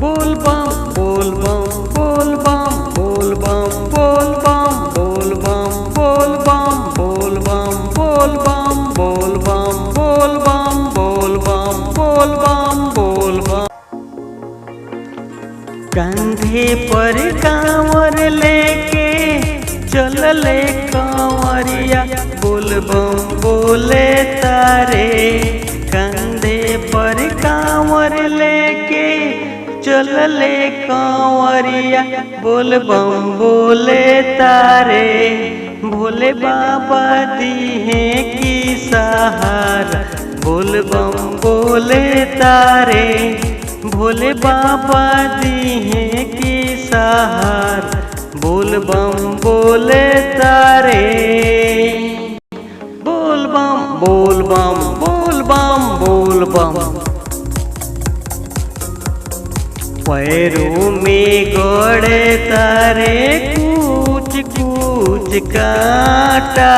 बोल बम बोल बम बोल बम बोल बम बोल बम बोल बम बोल बम बोल बम बोल बम बोल बम बोल बम बोल बम बोल बम बोल बम। कंधे पर कांवर लेके चलले कांवरिया बोल बम बोले तारे। कंधे पर कांवर लेके चलले कांवरिया बोल बम बोले तारे। भोले बाबा दीहे की सहारा बोल बम बोले तारे। भोले बाबा दीहे की सहारा बोल बम बोले तारे। बोल बम बोल बम बोल बम बोल बम। पैरों में गोड़े तारे कूच कूच काटा।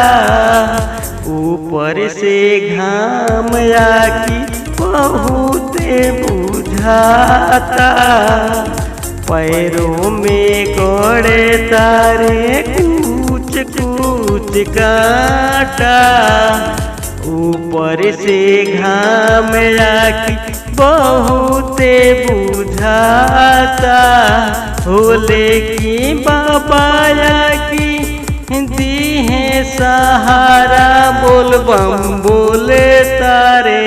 ऊपर से घाम आकी बहुत बुझाता। पैरों में गोड़े तारे कूच कूच काटा। ऊपर से घाम आकी बहुत बुझाता। भोले की बाबा की दी है सहारा बोल बम बोले तारे।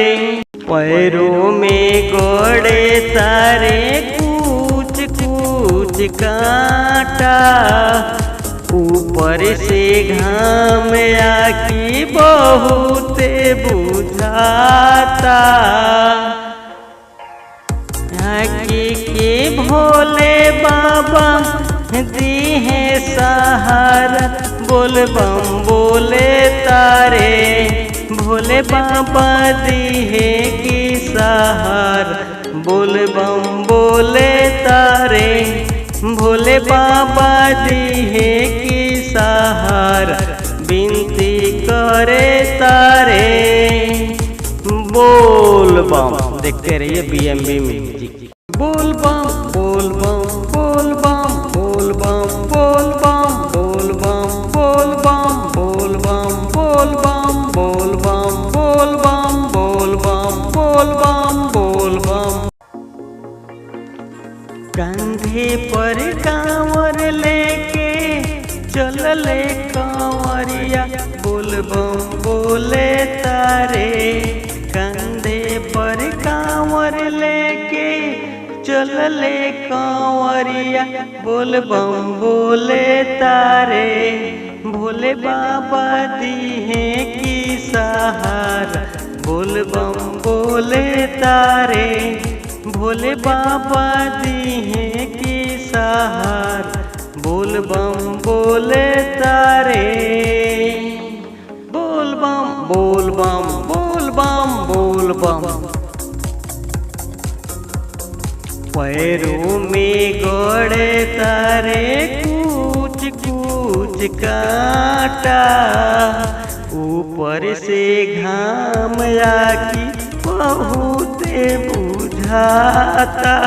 पैरों में गोड़े तारे कूच कूच काटा। ऊपर से घाम आकी बहुत बुझाता। के भोले बाबा दी है सहारा बोल बम बोले तारे। भोले बाबा दी है की सहारा बोल बम बोले तारे। भोले बाबा दी है की सहारा विनती करे तारे। बोल बम देखते रहिए BMB म्यूजिक। बोल बम बोल बम बोल बम बोल बम बोल बम बोल बम बोल बम बोल बम बोल बम बोल बम बोल बम बोल बम बोल बम बोल बम। कंधे पर कांवर लेके चलले कांवरिया बोल बम बोले तारे। कंधे पर कांवर लेके चलले कांवरिया बोल बम बोले तारे। भोले बाबा दीहे की सहारा बोल बम बोले तारे। भोले बाबा दीहे की सहारा बोल बम बोले तारे। बोल बम बोल बम बोल बम बोल बम। पैरों में गोड़े तारे कूच कूच काटा। ऊपर से घाम आकी बहुत बुझाता।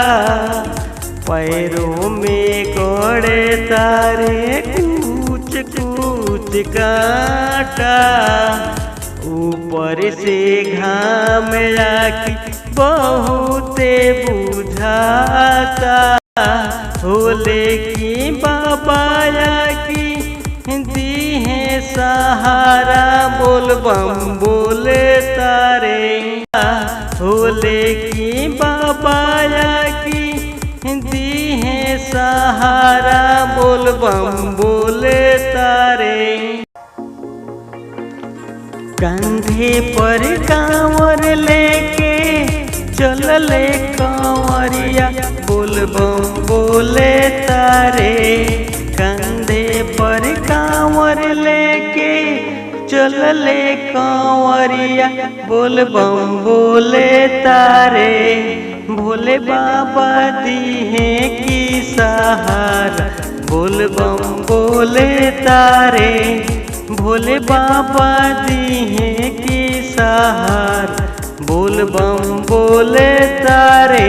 पैरों में गोड़े तारे कूच कूच काटा। ऊपर से घाम आकी बहुत बुझाता। भोले की बाबा की दी है सहारा बोल बम बोले तारे। भोले की बाबा की दी है सहारा बोल बम बोले तारे। कंधे पर कांवर लेके चलले कांवरिया बोल बम बोले तारे। कंधे पर कांवर लेके चलले कांवरिया बोल बम बोले तारे। भोले बाबा दीहे की सहारा बोल बम बोले तारे। भोले बाबा दीहे की सहारा बोल बम बोले तारे।